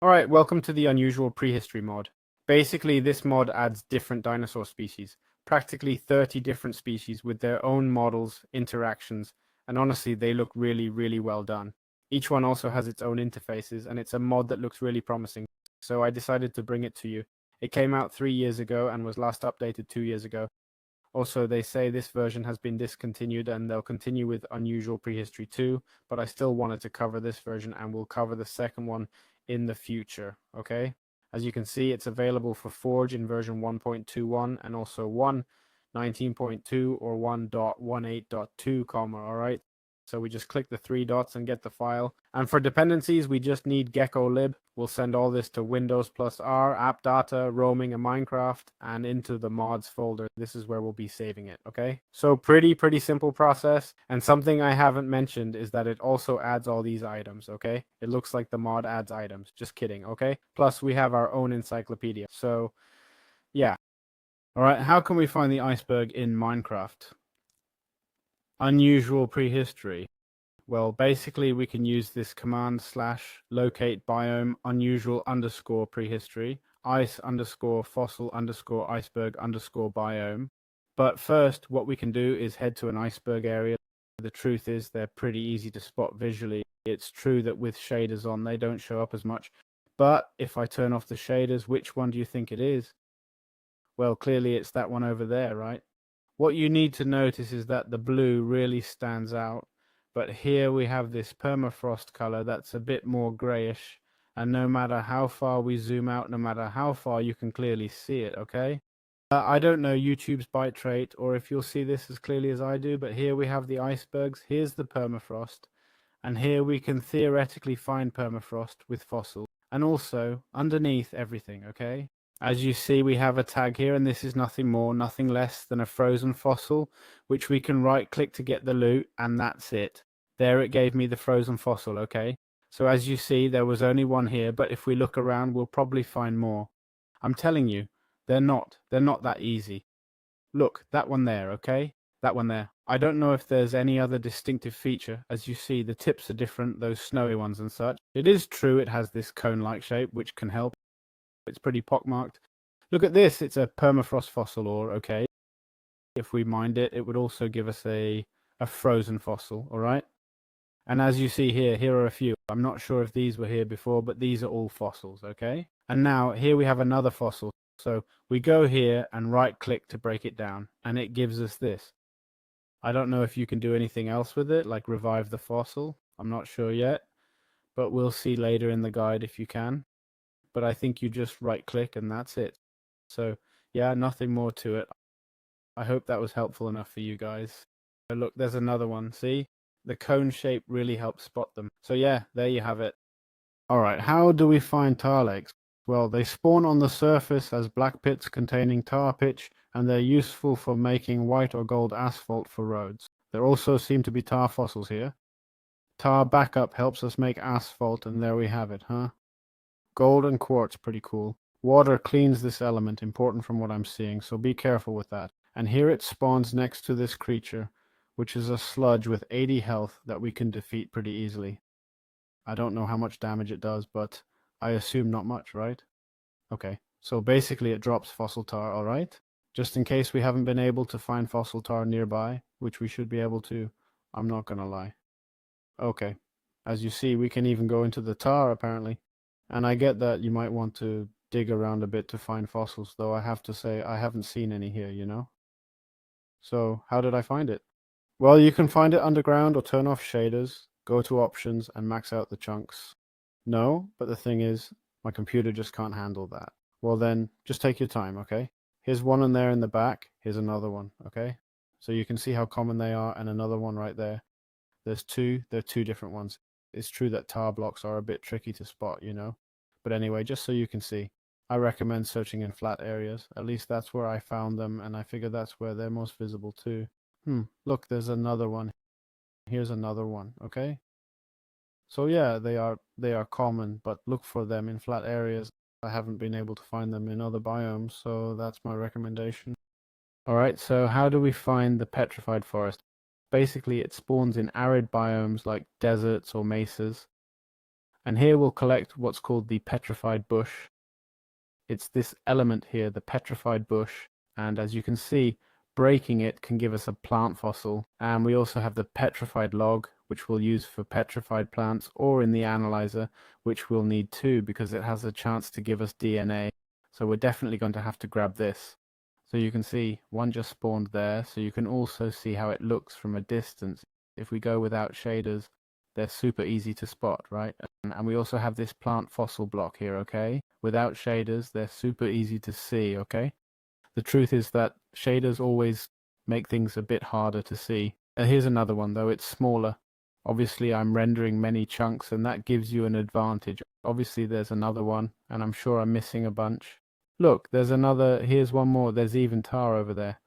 Alright, welcome to the Unusual Prehistory mod. Basically, this mod adds different dinosaur species, practically 30 different species with their own models, interactions, and honestly, they look really well done. Each one also has its own interfaces, and it's a mod that looks really promising, so I decided to bring it to you. It came out 3 years ago and was last updated 2 years ago. Also, they say this version has been discontinued and they'll continue with Unusual Prehistory 2, but I still wanted to cover this version and we'll cover the second one in the future, okay? As you can see, it's available for Forge in version 1.21 and also 1.19.2 or 1.18.2, alright? So we just click the 3 dots and get the file. And for dependencies, we just need geckolib. We'll send all this to Windows plus R, app data, roaming, and Minecraft, and into the mods folder. This is where we'll be saving it, okay? So pretty simple process. And something I haven't mentioned is that it also adds all these items, okay? It looks like the mod adds items. Just kidding, okay? Plus, we have our own encyclopedia. So, yeah. All right, how can we find the iceberg in Minecraft? Unusual prehistory. Well, basically we can use this command / locate biome unusual _ prehistory ice _ fossil _ iceberg _ biome. But first, what we can do is head to an iceberg area. The truth is they're pretty easy to spot visually. It's true that with shaders on they don't show up as much. But if I turn off the shaders, which one do you think it is? Well, clearly it's that one over there, right? What you need to notice is that the blue really stands out, but here we have this permafrost color that's a bit more grayish, and no matter how far we zoom out, no matter how far, you can clearly see it, okay? I don't know YouTube's bite rate, or if you'll see this as clearly as I do, but here we have the icebergs, here's the permafrost, and here we can theoretically find permafrost with fossils, and also underneath everything, okay? As you see, we have a tag here, and this is nothing more, nothing less than a frozen fossil, which we can right-click to get the loot, and that's it. There it gave me the frozen fossil, okay? So as you see, there was only one here, but if we look around, we'll probably find more. I'm telling you, they're not that easy. Look, that one there, okay? That one there. I don't know if there's any other distinctive feature. As you see, the tips are different, those snowy ones and such. It is true it has this cone-like shape, which can help. It's pretty pockmarked. Look at this, it's a permafrost fossil ore, okay. If we mined it, it would also give us a frozen fossil, alright? And as you see here, here are a few. I'm not sure if these were here before, but these are all fossils, okay? And now, here we have another fossil. So we go here and right-click to break it down, and it gives us this. I don't know if you can do anything else with it, like revive the fossil. I'm not sure yet, but we'll see later in the guide if you can. But I think you just right-click and that's it. So yeah, nothing more to it. I hope that was helpful enough for you guys. Look, there's another one. See? The cone shape really helps spot them. So yeah, there you have it. Alright, how do we find tar lakes? Well, they spawn on the surface as black pits containing tar pitch, and they're useful for making white or gold asphalt for roads. There also seem to be tar fossils here. Tar backup helps us make asphalt, and there we have it, huh? Gold and quartz, pretty cool. Water cleans this element, important from what I'm seeing, so be careful with that. And here it spawns next to this creature, which is a sludge with 80 health that we can defeat pretty easily. I don't know how much damage it does, but I assume not much, right? Okay, so basically it drops fossil tar, alright? Just in case we haven't been able to find fossil tar nearby, which we should be able to, I'm not gonna lie. Okay, as you see, we can even go into the tar, apparently. And I get that you might want to dig around a bit to find fossils, though I have to say I haven't seen any here, you know? So, how did I find it? Well, you can find it underground or turn off shaders, go to options, and max out the chunks. No, but the thing is, my computer just can't handle that. Well then, just take your time, okay? Here's one in there in the back, here's another one, okay? So you can see how common they are, and another one right there. There's two, they're two different ones. It's true that tar blocks are a bit tricky to spot, you know? But anyway, just so you can see, I recommend searching in flat areas. At least that's where I found them, and I figure that's where they're most visible too. Look, there's another one. Here's another one, okay? So yeah, they are common, but look for them in flat areas. I haven't been able to find them in other biomes, so that's my recommendation. Alright, so how do we find the petrified forest? Basically, it spawns in arid biomes like deserts or mesas. And here we'll collect what's called the petrified bush. It's this element here, the petrified bush. And as you can see, breaking it can give us a plant fossil. And we also have the petrified log, which we'll use for petrified plants, or in the analyzer, which we'll need too, because it has a chance to give us DNA. So we're definitely going to have to grab this. So you can see one just spawned there. So you can also see how it looks from a distance. If we go without shaders, they're super easy to spot, right? And we also have this plant fossil block here, okay? Without shaders, they're super easy to see, okay? The truth is that shaders always make things a bit harder to see. Here's another one, though. It's smaller. Obviously, I'm rendering many chunks, and that gives you an advantage. Obviously, there's another one, and I'm sure I'm missing a bunch. Look, there's another. Here's one more. There's even tar over there.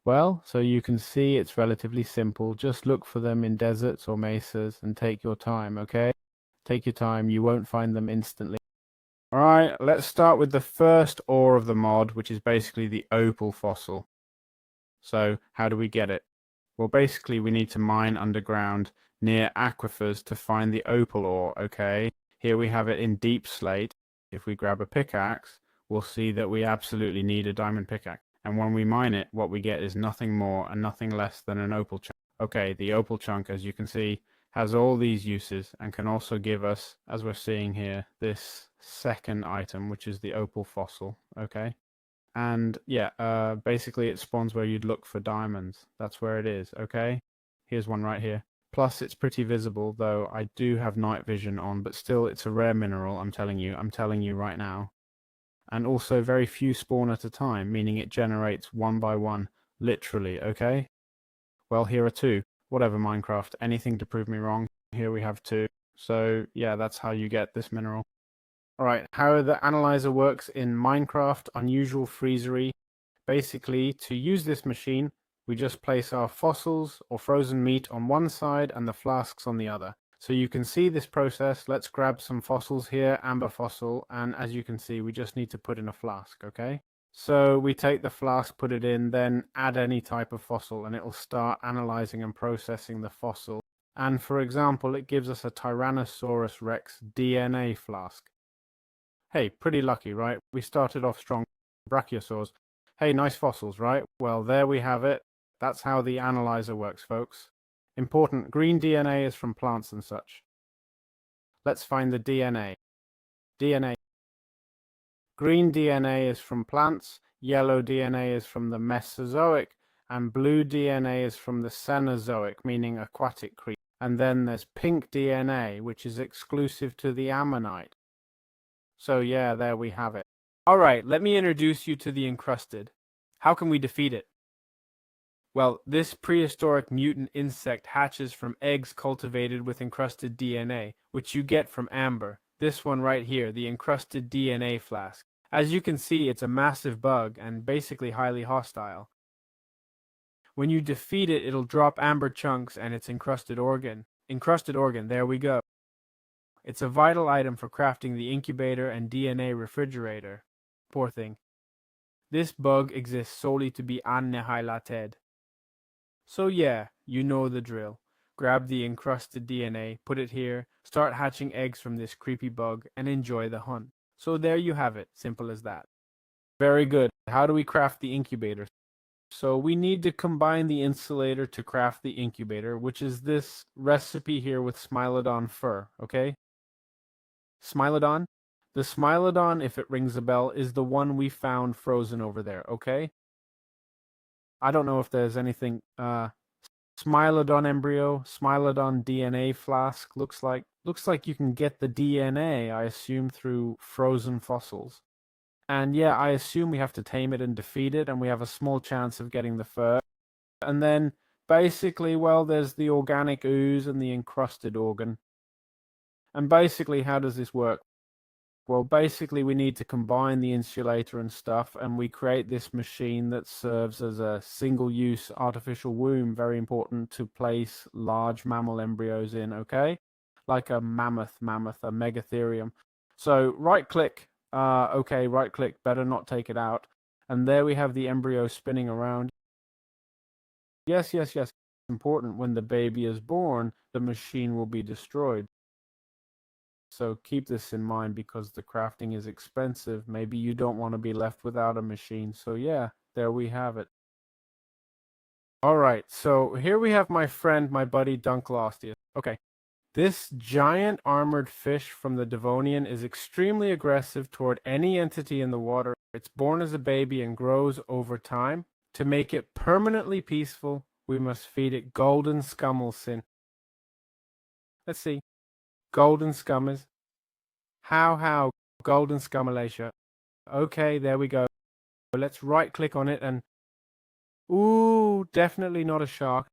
Well, so you can see it's relatively simple. Just look for them in deserts or mesas and take your time, okay? Take your time. You won't find them instantly. All right, let's start with the first ore of the mod, which is basically the opal fossil. So how do we get it? Well, basically we need to mine underground near aquifers to find the opal ore, okay? Here we have it in deep slate. If we grab a pickaxe, we'll see that we absolutely need a diamond pickaxe. And when we mine it, what we get is nothing more and nothing less than an opal chunk. Okay, the opal chunk, as you can see, has all these uses and can also give us, as we're seeing here, this second item, which is the opal fossil, okay? And yeah, basically it spawns where you'd look for diamonds. That's where it is, okay? Here's one right here. Plus it's pretty visible, though I do have night vision on, but still it's a rare mineral, I'm telling you right now. And also very few spawn at a time, meaning it generates one by one, literally, okay? Well, here are two. Whatever, Minecraft, anything to prove me wrong. Here we have two. So yeah, that's how you get this mineral. Alright, how the analyzer works in Minecraft Unusual Prehistory. Basically, to use this machine, we just place our fossils or frozen meat on one side and the flasks on the other. So you can see this process. Let's grab some fossils here, amber fossil, and as you can see, we just need to put in a flask, okay? So we take the flask, put it in, then add any type of fossil, and it will start analyzing and processing the fossil. And for example, it gives us a Tyrannosaurus Rex DNA flask. Hey, pretty lucky, right? We started off strong. Brachiosaurus. Hey, nice fossils, right? Well, there we have it. That's how the analyzer works, folks. Important, green DNA is from plants and such. Let's find the DNA. DNA. Green DNA is from plants, yellow DNA is from the Mesozoic, and blue DNA is from the Cenozoic, meaning aquatic creatures. And then there's pink DNA, which is exclusive to the ammonite. So yeah, there we have it. Alright, let me introduce you to the encrusted. How can we defeat it? Well, this prehistoric mutant insect hatches from eggs cultivated with encrusted DNA, which you get from amber. This one right here, the encrusted DNA flask. As you can see, it's a massive bug and basically highly hostile. When you defeat it, it'll drop amber chunks and its encrusted organ. Encrusted organ, there we go. It's a vital item for crafting the incubator and DNA refrigerator. Poor thing. This bug exists solely to be annihilated. So yeah, you know the drill. Grab the encrusted DNA, put it here, start hatching eggs from this creepy bug, and enjoy the hunt. So there you have it, simple as that. Very good. How do we craft the incubator? So we need to combine the insulator to craft the incubator, which is this recipe here with Smilodon fur, okay? Smilodon? The Smilodon, if it rings a bell, is the one we found frozen over there, okay? I don't know if there's anything, Smilodon embryo, Smilodon DNA flask, looks like you can get the DNA, I assume, through frozen fossils. And yeah, I assume we have to tame it and defeat it, and we have a small chance of getting the fur. And then, basically, well, there's the organic ooze and the encrusted organ. And basically, how does this work? Well, basically, we need to combine the insulator and stuff, and we create this machine that serves as a single-use artificial womb, very important to place large mammal embryos in, okay? Like a mammoth, a megatherium. So, right-click, okay, right-click, better not take it out. And there we have the embryo spinning around. Yes, important. When the baby is born, the machine will be destroyed. So keep this in mind because the crafting is expensive. Maybe you don't want to be left without a machine. So yeah, there we have it. All right, so here we have my friend, my buddy DUNKLEOSTEUS. Okay, this giant armored fish from the Devonian is extremely aggressive toward any entity in the water. It's born as a baby and grows over time. To make it permanently peaceful, we must feed it golden scummelsin. Let's see. Golden scummers. How? Golden scummalacia. Okay, there we go. Let's right click on it and... Ooh, definitely not a shark.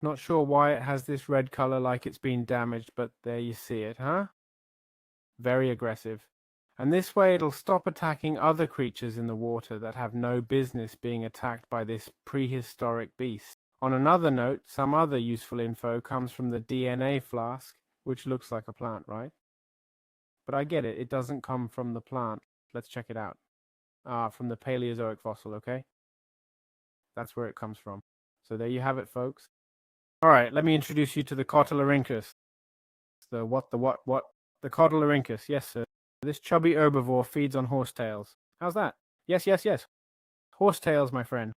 Not sure why it has this red color like it's been damaged, but there you see it, huh? Very aggressive. And this way it'll stop attacking other creatures in the water that have no business being attacked by this prehistoric beast. On another note, some other useful info comes from the DNA flask, which looks like a plant, right? But I get it, it doesn't come from the plant. Let's check it out. From the Paleozoic fossil, okay? That's where it comes from. So there you have it, folks. All right, let me introduce you to the COTYLORHYNCHUS. The what? The COTYLORHYNCHUS, yes, sir. This chubby herbivore feeds on horsetails. How's that? Yes. Horsetails, my friend.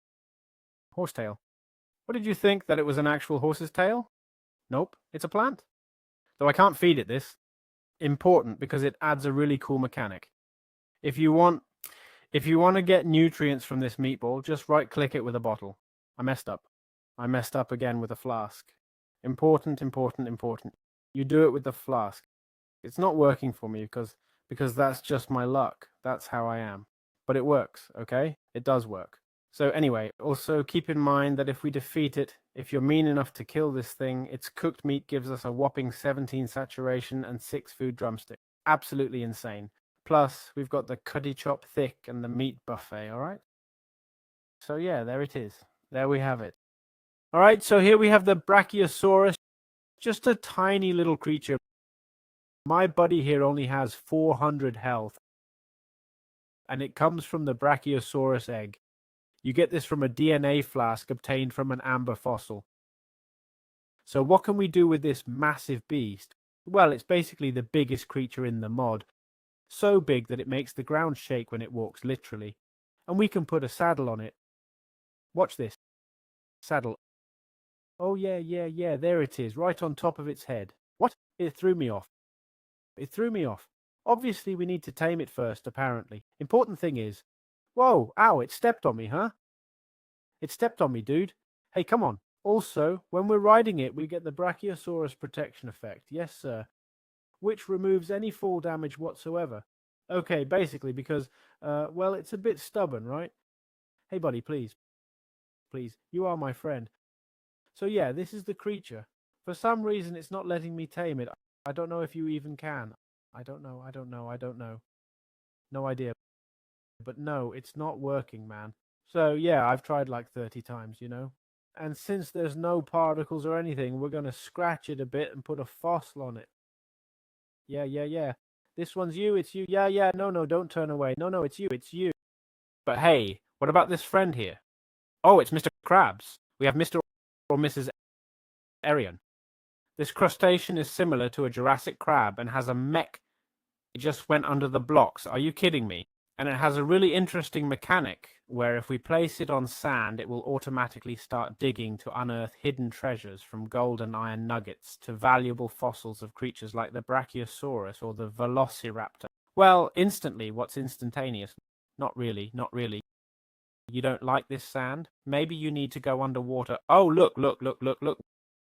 Horsetail. What did you think, that it was an actual horse's tail? Nope, it's a plant. Though I can't feed it this. Important, because it adds a really cool mechanic. If you want to get nutrients from this meatball, just right-click it with a bottle. I messed up again with a flask. Important. You do it with the flask. It's not working for me because that's just my luck. That's how I am. But it works, okay? It does work. So anyway, also keep in mind that if we defeat it, if you're mean enough to kill this thing, its cooked meat gives us a whopping 17 saturation and 6 food drumsticks. Absolutely insane. Plus, we've got the cuddy chop thick and the meat buffet, all right? So yeah, there it is. There we have it. All right, so here we have the Brachiosaurus, just a tiny little creature. My buddy here only has 400 health, and it comes from the Brachiosaurus egg. You get this from a DNA flask obtained from an amber fossil. So what can we do with this massive beast? Well, it's basically the biggest creature in the mod. So big that it makes the ground shake when it walks, literally. And we can put a saddle on it. Watch this. Saddle. Oh yeah, there it is, right on top of its head. What? It threw me off. Obviously, we need to tame it first, apparently. Important thing is... Whoa, ow, it stepped on me, huh? It stepped on me, dude. Hey, come on. Also, when we're riding it, we get the Brachiosaurus protection effect. Yes, sir. Which removes any fall damage whatsoever. Okay, basically because, well, it's a bit stubborn, right? Hey, buddy, please. Please, you are my friend. So yeah, this is the creature. For some reason, it's not letting me tame it. I don't know if you even can. I don't know. No idea. But no, it's not working, man. So yeah, I've tried like 30 times, you know? And since there's no particles or anything, we're going to scratch it a bit and put a fossil on it. Yeah. This one's you, it's you. Yeah, no, don't turn away. No, it's you. But hey, what about this friend here? Oh, it's Mr. Krabs. We have Mr. or Mrs. ERYON. This crustacean is similar to a Jurassic crab and has a mech. It just went under the blocks. Are you kidding me? And it has a really interesting mechanic where if we place it on sand, it will automatically start digging to unearth hidden treasures, from gold and iron nuggets to valuable fossils of creatures like the Brachiosaurus or the VELOCIRAPTOR. Well, instantly. What's instantaneous? Not really. You don't like this sand? Maybe you need to go underwater. Oh, look.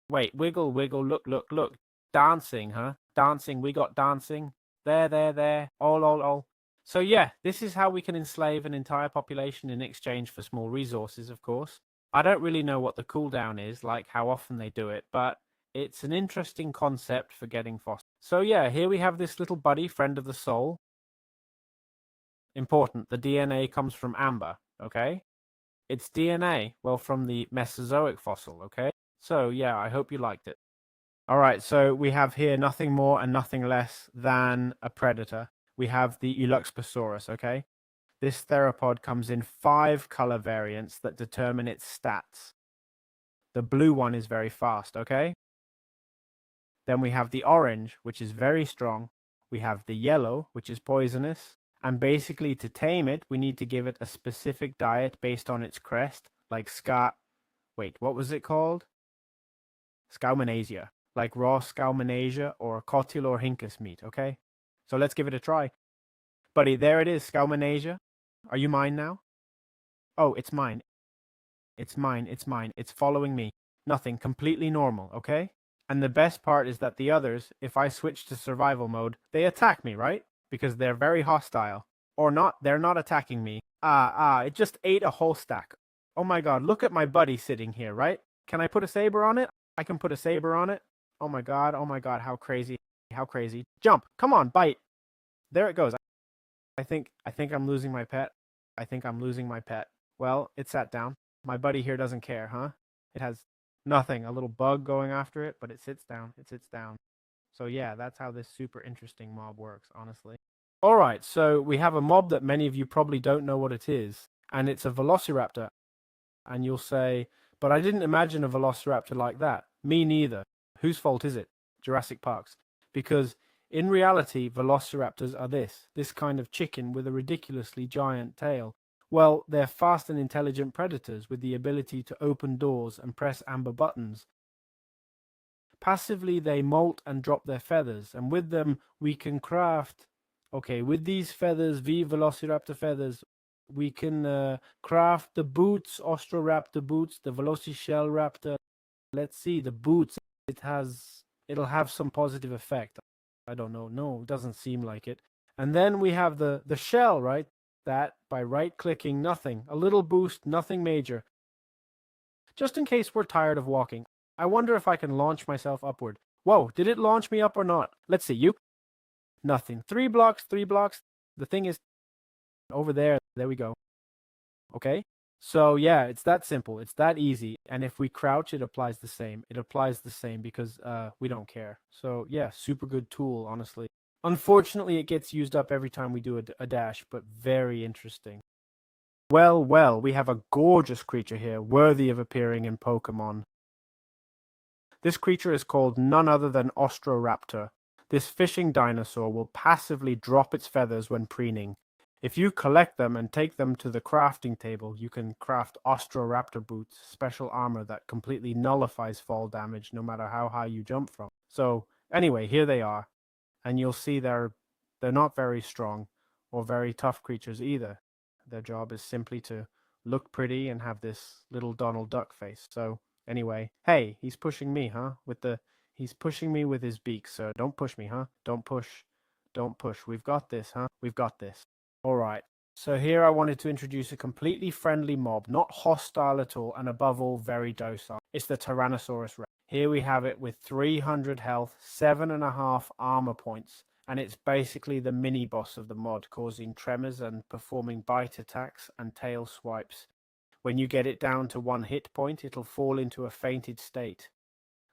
Wait, wiggle, look. Dancing, huh? Dancing, we got dancing. There. All. So yeah, this is how we can enslave an entire population in exchange for small resources, of course. I don't really know what the cooldown is, like how often they do it, but it's an interesting concept for getting fossils. So yeah, here we have this little buddy, friend of the soul. Important, the DNA comes from amber, okay? It's DNA, well, from the Mesozoic fossil, okay? So yeah, I hope you liked it. All right, so we have here nothing more and nothing less than a predator. We have the ULUGHBEGSAURUS, okay? This theropod comes in 5 color variants that determine its stats. The blue one is very fast, okay? Then we have the orange, which is very strong. We have the yellow, which is poisonous. And basically to tame it, we need to give it a specific diet based on its crest, like wait, what was it called? Scalmanasia, like raw Scalmanasia or COTYLORHYNCHUS meat, okay? So let's give it a try. Buddy, there it is, Scalmanasia. Are you mine now? Oh, it's mine. It's mine, it's mine. It's following me. Nothing, completely normal, okay? And the best part is that the others, if I switch to survival mode, they attack me, right? Because they're very hostile. Or not, they're not attacking me. It just ate a whole stack. Oh my god, look at my buddy sitting here, right? Can I put a saber on it? I can put a saber on it. Oh my god, how crazy, how crazy. Jump, come on, bite. There it goes. I think I'm losing my pet. I think I'm losing my pet. Well, it sat down. My buddy here doesn't care, huh? It has nothing, a little bug going after it, but it sits down, it sits down. So yeah, that's how this super interesting mob works, honestly. Alright, so we have a mob that many of you probably don't know what it is, and it's a velociraptor. And you'll say, but I didn't imagine a velociraptor like that. Me neither. Whose fault is it? Jurassic Park's. Because in reality, velociraptors are this kind of chicken with a ridiculously giant tail. Well, they're fast and intelligent predators with the ability to open doors and press amber buttons. Passively, they molt and drop their feathers, and with them, we can craft... Okay, with these feathers, velociraptor feathers, we can craft the boots, Austroraptor boots, the Velociraptor. Let's see, the boots, it'll have some positive effect. I don't know. No, it doesn't seem like it. And then we have the shell, right? That by right-clicking, nothing. A little boost, nothing major. Just in case we're tired of walking. I wonder if I can launch myself upward. Whoa, did it launch me up or not? Let's see, you. Nothing. 3 blocks, 3 blocks. The thing is over there. There we go. Okay. So yeah, it's that simple. It's that easy. And if we crouch, it applies the same. It applies the same because we don't care. So yeah, super good tool, honestly. Unfortunately, it gets used up every time we do a dash, but very interesting. Well, we have a gorgeous creature here, worthy of appearing in Pokemon. This creature is called none other than Austroraptor. This fishing dinosaur will passively drop its feathers when preening. If you collect them and take them to the crafting table, you can craft Austroraptor boots, special armor that completely nullifies fall damage no matter how high you jump from. So anyway, here they are. And you'll see they're not very strong or very tough creatures either. Their job is simply to look pretty and have this little Donald Duck face. So anyway, hey, he's pushing me, huh? He's pushing me with his beak, so don't push me, huh? Don't push. Don't push. We've got this, huh? We've got this. Alright, so here I wanted to introduce a completely friendly mob, not hostile at all, and above all, very docile. It's the Tyrannosaurus Rex. Here we have it with 300 health, 7.5 armor points, and it's basically the mini-boss of the mod, causing tremors and performing bite attacks and tail swipes. When you get it down to 1 hit point, it'll fall into a fainted state.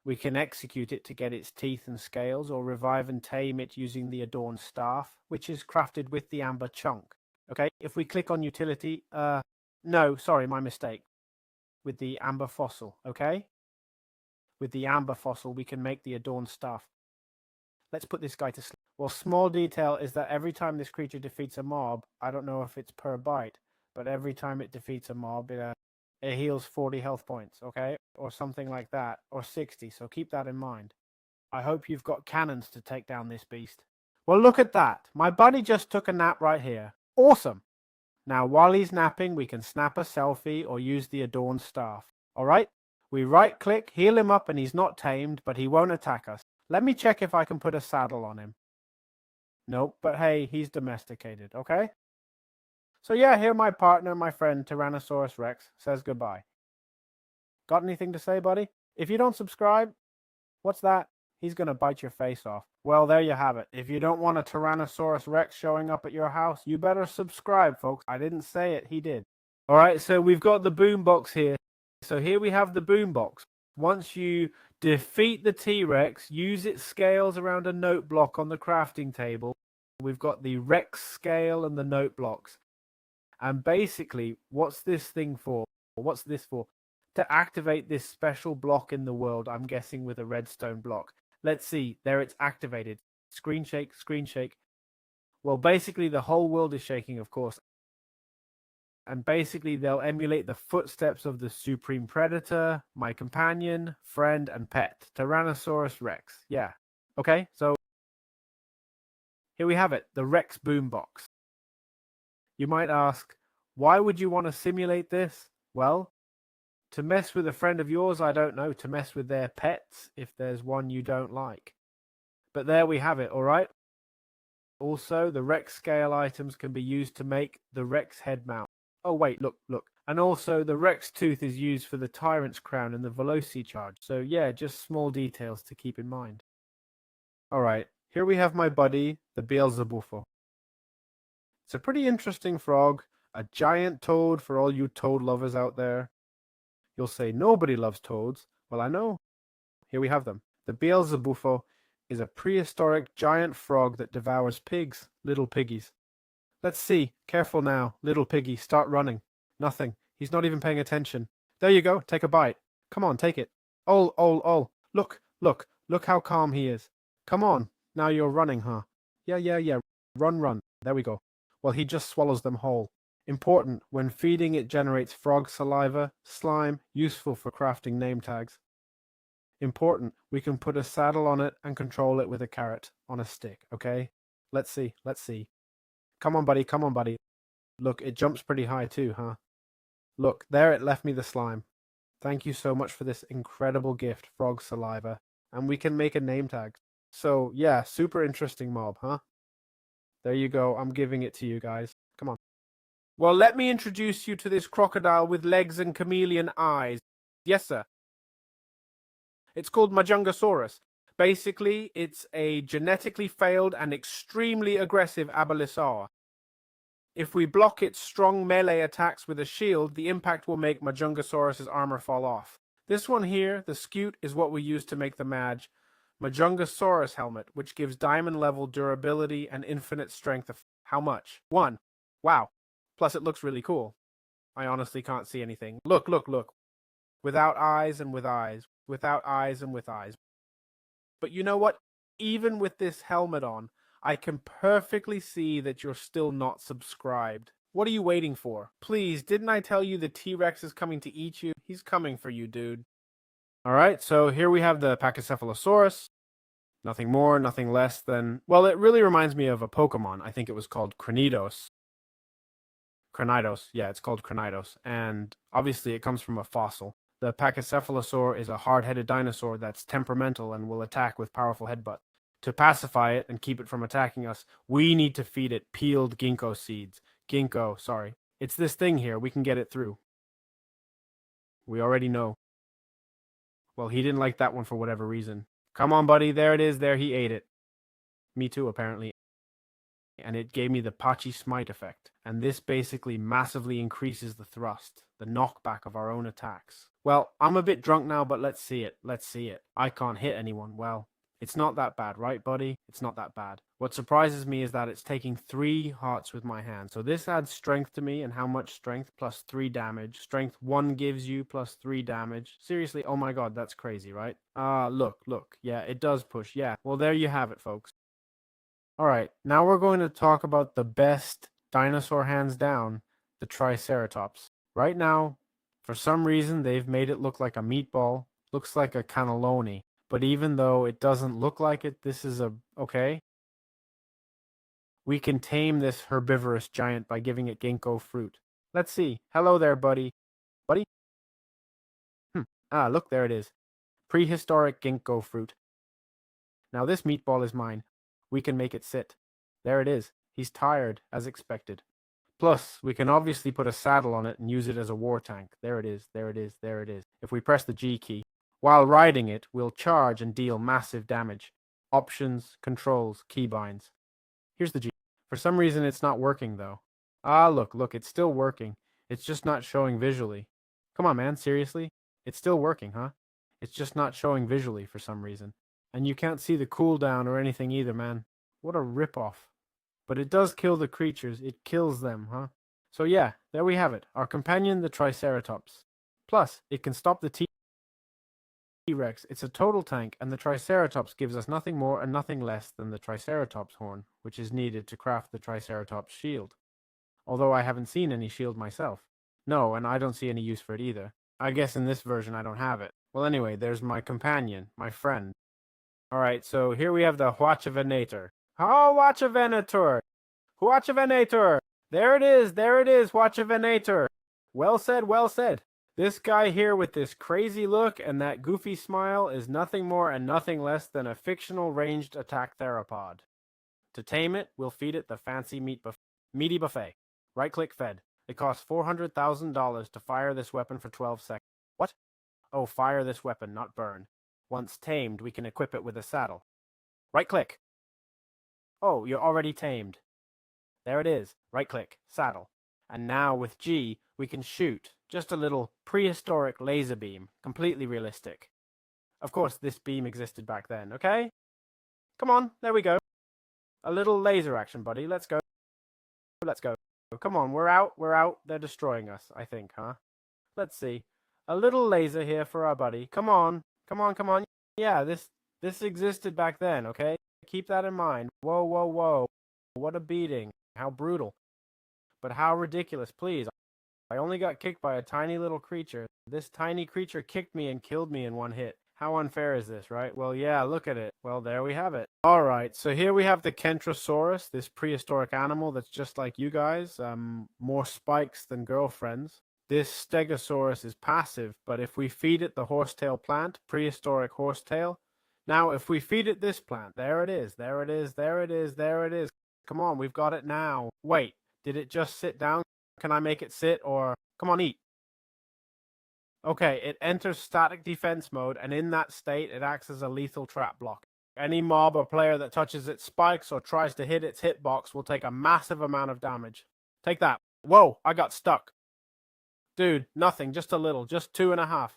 We can execute it to get its teeth and scales, or revive and tame it using the adorned staff, which is crafted with the amber chunk. Okay, if we click on utility, no, sorry, my mistake. With the amber fossil, okay? With the amber fossil, we can make the adorned staff. Let's put this guy to sleep. Well, small detail is that every time this creature defeats a mob, I don't know if it's per bite, but every time it defeats a mob, it heals 40 health points, okay? Or something like that, or 60, so keep that in mind. I hope you've got cannons to take down this beast. Well, look at that. My buddy just took a nap right here. Awesome. Now, while he's napping, we can snap a selfie or use the adorned staff. Alright? We right-click, heal him up, and he's not tamed, but he won't attack us. Let me check if I can put a saddle on him. Nope, but hey, he's domesticated, okay? So yeah, here my partner, my friend, Tyrannosaurus Rex, says goodbye. Got anything to say, buddy? If you don't subscribe, what's that? He's going to bite your face off. Well, there you have it. If you don't want a Tyrannosaurus Rex showing up at your house, you better subscribe, folks. I didn't say it, he did. Alright, so we've got the boombox here. So here we have the boombox. Once you defeat the T-Rex, use its scales around a note block on the crafting table. We've got the Rex scale and the note blocks. And basically, what's this thing for? What's this for? To activate this special block in the world, I'm guessing with a redstone block. Let's see, there it's activated. screen shake, screen shake. Well, basically the whole world is shaking, of course. And basically they'll emulate the footsteps of the supreme predator, my companion, friend, and pet, Tyrannosaurus Rex. Yeah. Okay, so here we have it, the Rex boombox. You might ask, why would you want to simulate this? Well, to mess with a friend of yours, I don't know, to mess with their pets if there's one you don't like. But there we have it, all right? Also, the Rex scale items can be used to make the Rex head mount. Oh wait, look. And also the Rex tooth is used for the tyrant's crown and the Velociraptor. So yeah, just small details to keep in mind. Alright, here we have my buddy, the BEELZEBUFO. It's a pretty interesting frog, a giant toad for all you toad lovers out there. You'll say nobody loves toads. Well, I know. Here we have them. The BEELZEBUFO is a prehistoric giant frog that devours pigs, little piggies. Let's see. Careful now, little piggy. Start running. Nothing. He's not even paying attention. There you go. Take a bite. Come on, take it. Oh. Look how calm he is. Come on. Now you're running, huh? Yeah. Run. There we go. Well, he just swallows them whole. Important. When feeding, it generates frog saliva, slime, useful for crafting name tags. Important. We can put a saddle on it and control it with a carrot on a stick, okay? Let's see. Come on, buddy. Look, it jumps pretty high too, huh? Look, there it left me the slime. Thank you so much for this incredible gift, frog saliva. And we can make a name tag. So, yeah, super interesting mob, huh? There you go. I'm giving it to you guys. Come on. Well, let me introduce you to this crocodile with legs and chameleon eyes. Yes, sir. It's called Majungasaurus. Basically, it's a genetically failed and extremely aggressive abelisaur. If we block its strong melee attacks with a shield, the impact will make Majungasaurus's armor fall off. This one here, the scute, is what we use to make the Majungasaurus helmet, which gives diamond level durability and infinite strength of how much? 1. Wow. Plus it looks really cool. I honestly can't see anything. Look. Without eyes and with eyes. Without eyes and with eyes. But you know what? Even with this helmet on, I can perfectly see that you're still not subscribed. What are you waiting for? Please, didn't I tell you the T-Rex is coming to eat you? He's coming for you, dude. Alright, so here we have the PACHYCEPHALOSAURUS. Nothing more, nothing less than... Well, it really reminds me of a Pokemon. I think it was called Cranidos. Yeah, it's called Cranidos. And obviously it comes from a fossil. The Pachycephalosaur is a hard-headed dinosaur that's temperamental and will attack with powerful headbutt. To pacify it and keep it from attacking us, we need to feed it peeled ginkgo seeds. It's this thing here. We can get it through. We already know. Well, he didn't like that one for whatever reason. Come on, buddy. There it is. There, he ate it. Me too, apparently. And it gave me the PACHYCEPHALOSEAURUS effect. And this basically massively increases the thrust, the knockback of our own attacks. Well, I'm a bit drunk now, but let's see it. I can't hit anyone. Well, it's not that bad, right, buddy? It's not that bad. What surprises me is that it's taking 3 hearts with my hand. So this adds strength to me, and how much strength? Plus 3 damage. Strength 1 gives you plus 3 damage. Seriously, oh my god, that's crazy, right? Look. Yeah, it does push. Yeah, well, there you have it, folks. Alright, now we're going to talk about the best dinosaur hands down, the Triceratops. Right now, for some reason, they've made it look like a meatball. Looks like a cannelloni. But even though it doesn't look like it, this is okay. We can tame this herbivorous giant by giving it ginkgo fruit. Let's see. Hello there, buddy. Buddy? Look, there it is. Prehistoric ginkgo fruit. Now this meatball is mine. We can make it sit. There it is. He's tired, as expected. Plus, we can obviously put a saddle on it and use it as a war tank. There it is. If we press the G key, while riding it, we'll charge and deal massive damage. Options, controls, keybinds. Here's the G. For some reason, it's not working, though. Look, it's still working. It's just not showing visually. Come on, man, seriously? It's still working, huh? It's just not showing visually for some reason. And you can't see the cooldown or anything either, man. What a ripoff. But it does kill the creatures. It kills them, huh? So yeah, there we have it. Our companion, the Triceratops. Plus, it can stop the T-Rex. It's a total tank, and the Triceratops gives us nothing more and nothing less than the Triceratops horn, which is needed to craft the Triceratops shield. Although I haven't seen any shield myself. No, and I don't see any use for it either. I guess in this version I don't have it. Well, anyway, there's my companion, my friend. Alright, so here we have the HWACHAVENATOR. HWACHAVENATOR! HWACHAVENATOR! There it is, HWACHAVENATOR! Well said, well said. This guy here with this crazy look and that goofy smile is nothing more and nothing less than a fictional ranged attack theropod. To tame it, we'll feed it the fancy meaty buffet. Right-click fed. It costs $400,000 to fire this weapon for 12 seconds. What? Oh, fire this weapon, not burn. Once tamed, we can equip it with a saddle. Right-click. Oh, you're already tamed. There it is. Right-click. Saddle. And now with G, we can shoot. Just a little prehistoric laser beam. Completely realistic. Of course, this beam existed back then, okay? Come on, there we go. A little laser action, buddy. Let's go. Let's go. Come on, we're out. We're out. They're destroying us, I think, huh? Let's see. A little laser here for our buddy. Come on. Come on, come on. Yeah, this existed back then, okay? Keep that in mind. Whoa, whoa, whoa. What a beating. How brutal. But how ridiculous, please. I only got kicked by a tiny little creature. This tiny creature kicked me and killed me in one hit. How unfair is this, right? Well, yeah, look at it. Well, there we have it. All right, so here we have the KENTROSAURUS, this prehistoric animal that's just like you guys, more spikes than girlfriends. This Stegosaurus is passive, but if we feed it the horsetail plant, prehistoric horsetail, now if we feed it this plant, there it is, there it is, there it is, there it is. Come on, we've got it now. Wait, did it just sit down? Can I make it sit or... Come on, eat. Okay, it enters static defense mode, and in that state, it acts as a lethal trap block. Any mob or player that touches its spikes or tries to hit its hitbox will take a massive amount of damage. Take that. Whoa, I got stuck. Dude, nothing, just a little, just 2.5.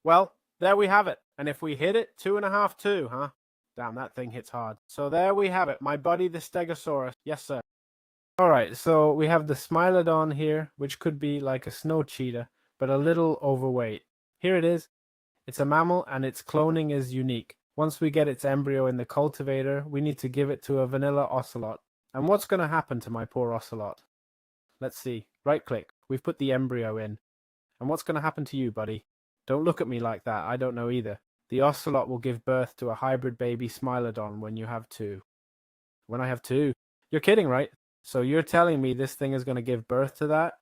Well, there we have it. And if we hit it, 2.5 too, huh? Damn, that thing hits hard. So there we have it, my buddy the Stegosaurus. Yes, sir. Alright, so we have the SMILODON here, which could be like a snow cheetah, but a little overweight. Here it is. It's a mammal, and its cloning is unique. Once we get its embryo in the cultivator, we need to give it to a vanilla ocelot. And what's going to happen to my poor ocelot? Let's see. Right-click. We've put the embryo in. And what's going to happen to you, buddy? Don't look at me like that. I don't know either. The ocelot will give birth to a hybrid baby SMILODON when you have 2. When I have 2? You're kidding, right? So you're telling me this thing is going to give birth to that?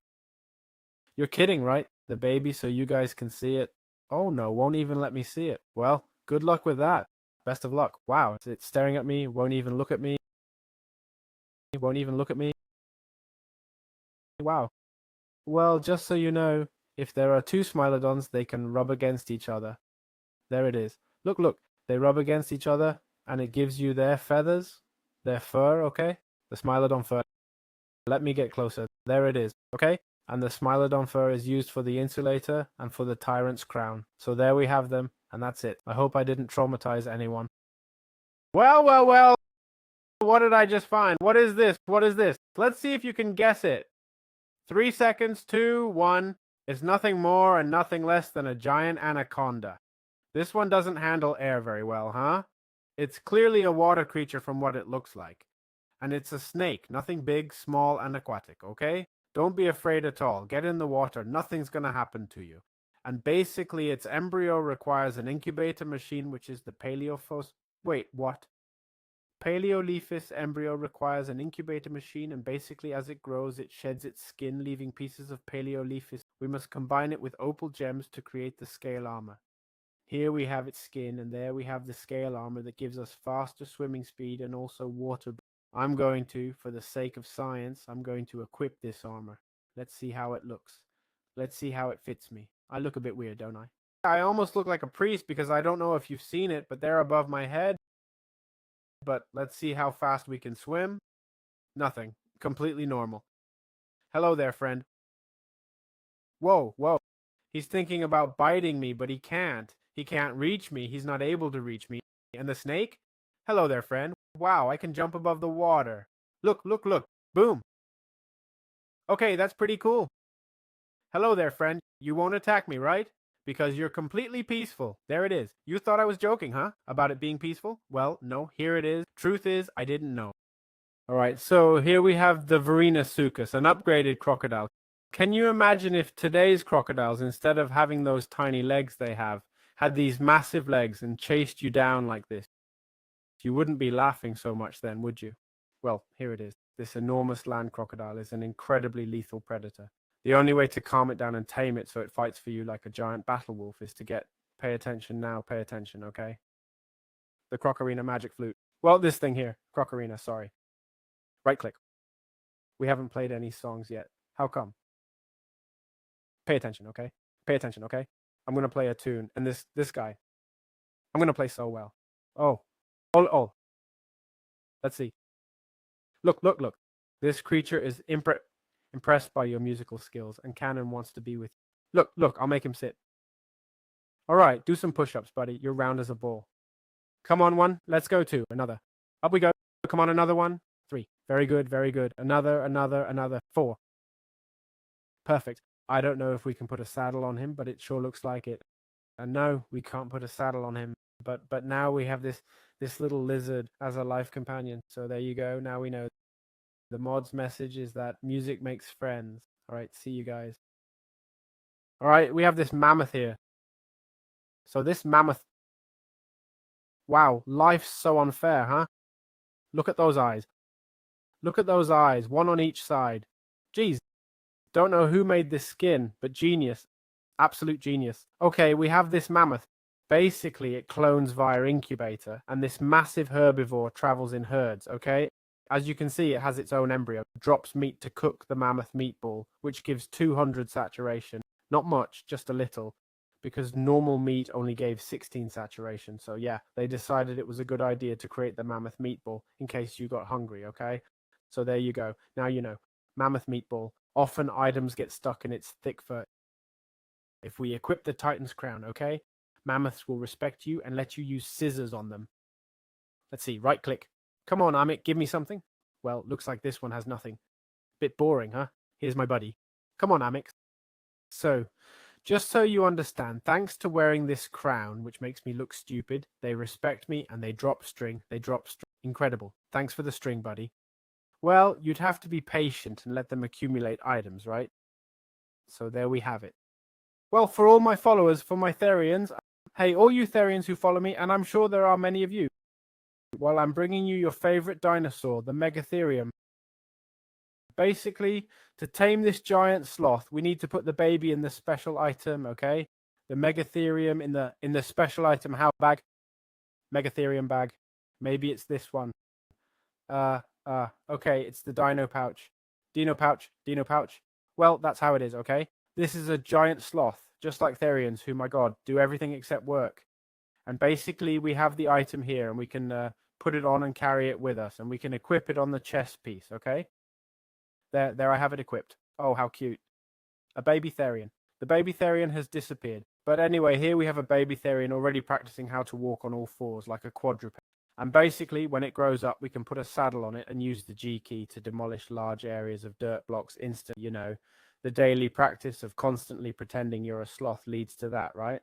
You're kidding, right? The baby so you guys can see it. Oh no, won't even let me see it. Well, good luck with that. Best of luck. Wow, it's staring at me, won't even look at me. Won't even look at me. Wow. Well, just so you know, if there are 2 SMILODONs, they can rub against each other. There it is. Look, look. They rub against each other, and it gives you their feathers, their fur, okay? The SMILODON fur. Let me get closer. There it is, okay? And the SMILODON fur is used for the insulator and for the tyrant's crown. So there we have them, and that's it. I hope I didn't traumatize anyone. Well, well, well. What did I just find? What is this? What is this? Let's see if you can guess it. 3 seconds, 2, 1. It's nothing more and nothing less than a giant anaconda. This one doesn't handle air very well, huh? It's clearly a water creature from what it looks like. And it's a snake, nothing big, small, and aquatic, okay? Don't be afraid at all. Get in the water. Nothing's going to happen to you. And basically, its embryo requires an incubator machine, which is the Paleophos... Wait, what? Paleolephis embryo requires an incubator machine, and basically as it grows, it sheds its skin, leaving pieces of Paleolephis. We must combine it with opal gems to create the scale armor. Here we have its skin, and there we have the scale armor that gives us faster swimming speed and also water. I'm going to, for the sake of science, I'm going to equip this armor. Let's see how it looks. Let's see how it fits me. I look a bit weird, don't I? I almost look like a priest because I don't know if you've seen it, but they're above my head. But let's see how fast we can swim. Nothing. Completely normal. Hello there, friend. Whoa, whoa. He's thinking about biting me, but he can't. He can't reach me. He's not able to reach me. And the snake? Hello there, friend. Wow, I can jump above the water. Look, look, look. Boom. Okay, that's pretty cool. Hello there, friend. You won't attack me, right? because you're completely peaceful. There it is. You thought I was joking, huh? About it being peaceful? Well, no, here it is. Truth is, I didn't know. All right, so here we have the Varinosuchus, an upgraded crocodile. Can you imagine if today's crocodiles, instead of having those tiny legs they have, had these massive legs and chased you down like this? You wouldn't be laughing so much then, would you? Well, here it is. This enormous land crocodile is an incredibly lethal predator. The only way to calm it down and tame it so it fights for you like a giant battle wolf is to pay attention now, pay attention, okay? The Crocarina magic flute. Well, this thing here, Crocarina, sorry. Right click. We haven't played any songs yet. How come? Pay attention, okay? Pay attention, okay? I'm going to play a tune, and this guy, I'm going to play so well. Oh. Let's see. Look. This creature is impressed by your musical skills, and Cannon wants to be with you. Look, I'll make him sit. All right, do some push-ups, buddy. You're round as a ball. Come on, one. Let's go, two. Another. Up we go. Come on, another one. Three. Very good, very good. Another. Four. Perfect. I don't know if we can put a saddle on him, but it sure looks like it. And no, we can't put a saddle on him. But now we have this little lizard as a life companion. So there you go. Now we know. The mod's message is that music makes friends. All right, see you guys. All right, we have this mammoth here. So this mammoth. Wow, life's so unfair, huh? Look at those eyes. Look at those eyes, one on each side. Geez, don't know who made this skin, but genius. Absolute genius. Okay, we have this mammoth. Basically, it clones via incubator, and this massive herbivore travels in herds, okay? As you can see, it has its own embryo, drops meat to cook the mammoth meatball, which gives 200 saturation. Not much, just a little, because normal meat only gave 16 saturation. So yeah, they decided it was a good idea to create the mammoth meatball in case you got hungry, okay? So there you go. Now you know. Mammoth meatball. Often items get stuck in its thick fur. If we equip the Titan's crown, okay? Mammoths will respect you and let you use scissors on them. Let's see, right click. Come on, Amit, give me something. Well, looks like this one has nothing. Bit boring, huh? Here's my buddy. Come on, Amit. So, just so you understand, thanks to wearing this crown, which makes me look stupid, they respect me and they drop string. Incredible. Thanks for the string, buddy. Well, you'd have to be patient and let them accumulate items, right? So there we have it. Well, for all my followers, for my Therians, hey, all you Therians who follow me, and I'm sure there are many of you, well, I'm bringing you your favorite dinosaur, the Megatherium. Basically, to tame this giant sloth, we need to put the baby in the special item, okay? The Megatherium in the special item how bag? Megatherium bag. Maybe it's this one. Okay, it's the dino pouch. Dino pouch. Well, that's how it is, okay? This is a giant sloth, just like Therians, who, my god, do everything except work. And basically, we have the item here, and we can put it on and carry it with us, and we can equip it on the chest piece, okay? There I have it equipped. Oh, how cute. A baby Therian. The baby Therian has disappeared. But anyway, here we have a baby Therian already practicing how to walk on all fours like a quadruped. And basically, when it grows up, we can put a saddle on it and use the G key to demolish large areas of dirt blocks instantly. You know, the daily practice of constantly pretending you're a sloth leads to that, right?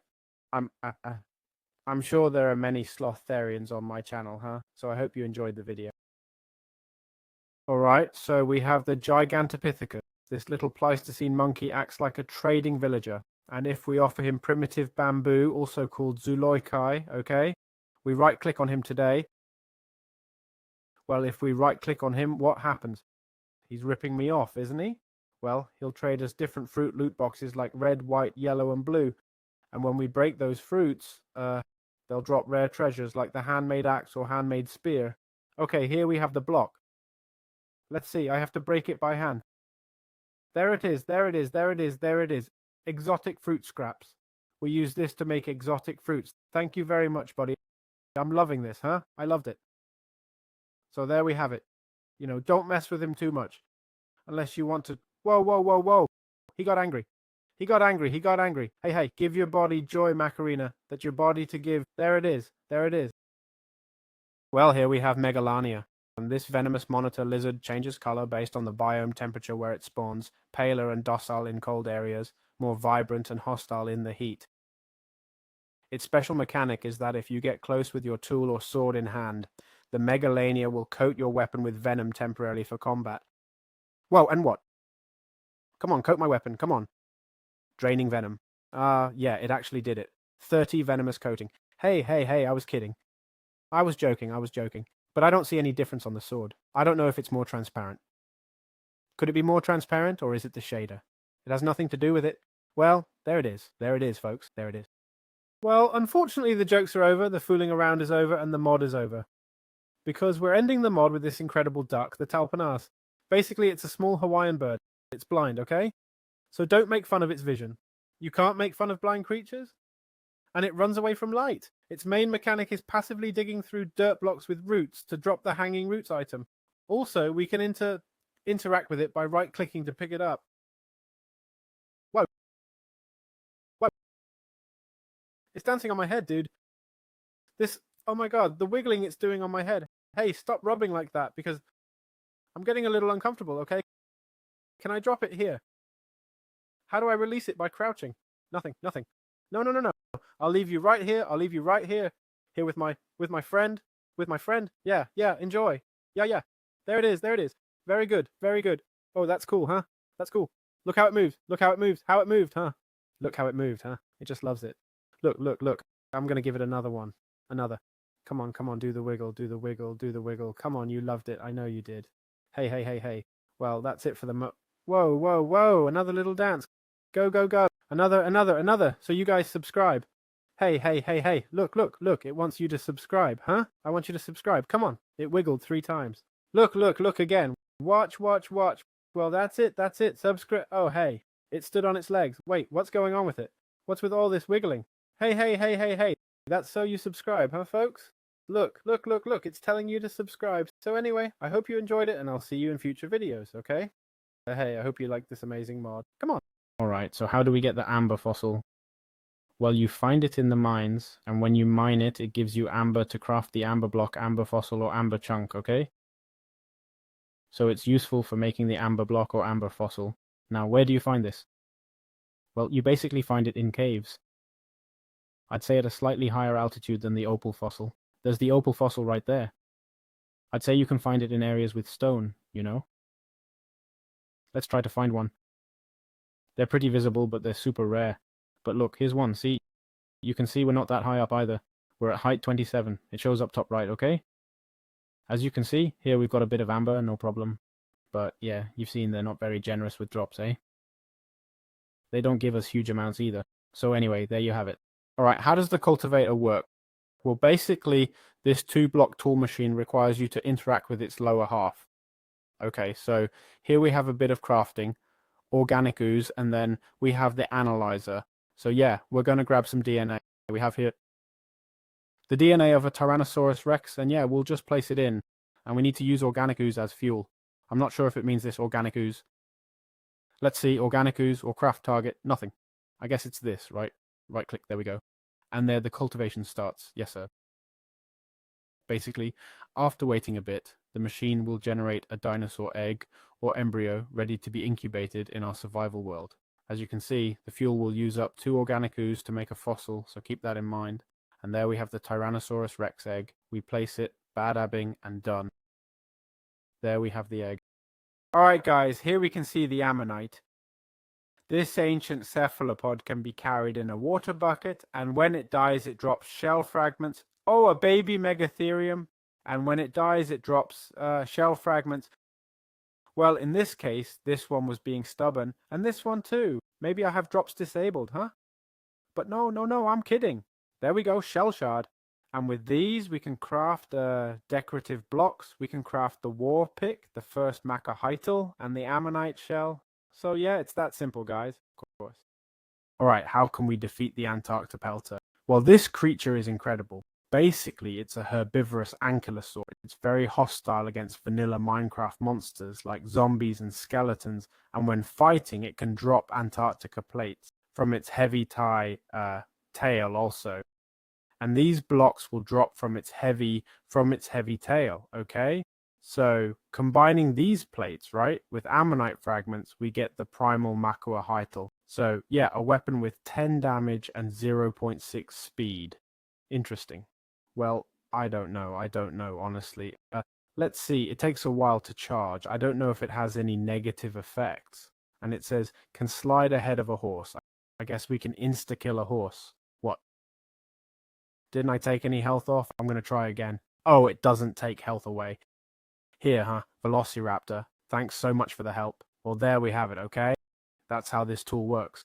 I'm sure there are many sloth Therians on my channel, huh? So I hope you enjoyed the video. Alright, so we have the Gigantopithecus. This little Pleistocene monkey acts like a trading villager. And if we offer him primitive bamboo, also called Zuloikai, okay? We right-click on him today. Well, if we right-click on him, what happens? He's ripping me off, isn't he? Well, he'll trade us different fruit loot boxes like red, white, yellow, and blue. And when we break those fruits, they'll drop rare treasures like the handmade axe or handmade spear. Okay, here we have the block. Let's see, I have to break it by hand. There it is. Exotic fruit scraps. We use this to make exotic fruits. Thank you very much, buddy. I'm loving this, huh? I loved it. So there we have it. You know, don't mess with him too much. Unless you want to... Whoa. He got angry. Hey, give your body joy, Macarena. That your body to give. There it is. Well, here we have Megalania. And this venomous monitor lizard changes color based on the biome temperature where it spawns, paler and docile in cold areas, more vibrant and hostile in the heat. Its special mechanic is that if you get close with your tool or sword in hand, the megalania will coat your weapon with venom temporarily for combat. Whoa, and what? Come on, coat my weapon, come on. Draining venom. Yeah, it actually did it. 30 venomous coating. Hey, I was kidding. I was joking. But I don't see any difference on the sword. I don't know if it's more transparent. Could it be more transparent, or is it the shader? It has nothing to do with it. Well, there it is. There it is, folks. There it is. Well, unfortunately, the jokes are over, the fooling around is over, and the mod is over. Because we're ending the mod with this incredible duck, the talponas. Basically, it's a small Hawaiian bird. It's blind, okay? So don't make fun of its vision. You can't make fun of blind creatures. And it runs away from light. Its main mechanic is passively digging through dirt blocks with roots to drop the hanging roots item. Also, we can interact with it by right-clicking to pick it up. Whoa. Whoa. It's dancing on my head, dude. Oh my god, the wiggling it's doing on my head. Hey, stop rubbing like that, because I'm getting a little uncomfortable, okay? Can I drop it here? How do I release it? By crouching? Nothing. No. I'll leave you right here. Here with my friend. Yeah, enjoy. Yeah. There it is. Very good. Oh, that's cool, huh? That's cool. Look how it moves. How it moved, huh? Look how it moved, huh? It just loves it. Look. I'm gonna give it another one. Another. Come on, do the wiggle. Come on, you loved it. I know you did. Hey. Well, that's it for the Whoa. Another little dance. Go. Another. So you guys subscribe. Hey. Look. It wants you to subscribe, huh? I want you to subscribe. Come on. It wiggled 3 times. Look again. Watch. Well, that's it. Subscribe. Oh, hey. It stood on its legs. Wait, what's going on with it? What's with all this wiggling? Hey. That's so you subscribe, huh, folks? Look. It's telling you to subscribe. So anyway, I hope you enjoyed it, and I'll see you in future videos, okay? Hey, I hope you like this amazing mod. Come on. Alright, so how do we get the amber fossil? Well, you find it in the mines, and when you mine it, it gives you amber to craft the amber block, amber fossil, or amber chunk, okay? So it's useful for making the amber block or amber fossil. Now, where do you find this? Well, you basically find it in caves. I'd say at a slightly higher altitude than the opal fossil. There's the opal fossil right there. I'd say you can find it in areas with stone, you know? Let's try to find one. They're pretty visible, but they're super rare. But look, here's one, see? You can see we're not that high up either. We're at height 27. It shows up top right, okay? As you can see, here we've got a bit of amber, no problem. But yeah, you've seen they're not very generous with drops, eh? They don't give us huge amounts either. So anyway, there you have it. Alright, how does the cultivator work? Well, basically, this 2-block tool machine requires you to interact with its lower half. Okay, so here we have a bit of crafting, organic ooze, and then we have the analyzer. So yeah, we're going to grab some DNA. We have here the DNA of a Tyrannosaurus Rex, and yeah, we'll just place it in. And we need to use organic ooze as fuel. I'm not sure if it means this organic ooze. Let's see, organic ooze or craft target, nothing. I guess it's this, right? Right click, there we go. And there the cultivation starts. Yes, sir. Basically, after waiting a bit, the machine will generate a dinosaur egg or embryo ready to be incubated in our survival world. As you can see, the fuel will use up 2 organic ooze to make a fossil, so keep that in mind. And there we have the Tyrannosaurus Rex egg. We place it, badabbing, and done. There we have the egg. Alright guys, here we can see the ammonite. This ancient cephalopod can be carried in a water bucket, and when it dies it drops shell fragments. Oh, a baby megatherium. And when it dies it drops shell fragments. Well, in this case, this one was being stubborn, and this one too. Maybe I have drops disabled, huh? But no, I'm kidding. There we go, shell shard. And with these we can craft decorative blocks. We can craft the war pick, the first Machahytal, and the ammonite shell. So yeah, it's that simple, guys, of course. Alright, how can we defeat the ANTARCTOPELTA? Well, this creature is incredible. Basically, it's a herbivorous ankylosaur. It's very hostile against vanilla Minecraft monsters like zombies and skeletons, and when fighting, it can drop Antarctica plates from its heavy tail also. And these blocks will drop from its heavy tail, okay? So combining these plates, right, with ammonite fragments, we get the primal Machahytal. So, yeah, a weapon with 10 damage and 0.6 speed. Interesting. Well, I don't know, honestly. Let's see, it takes a while to charge. I don't know if it has any negative effects. And it says, can slide ahead of a horse. I guess we can insta-kill a horse. What? Didn't I take any health off? I'm going to try again. Oh, it doesn't take health away. Here, huh? Velociraptor. Thanks so much for the help. Well, there we have it, okay? That's how this tool works.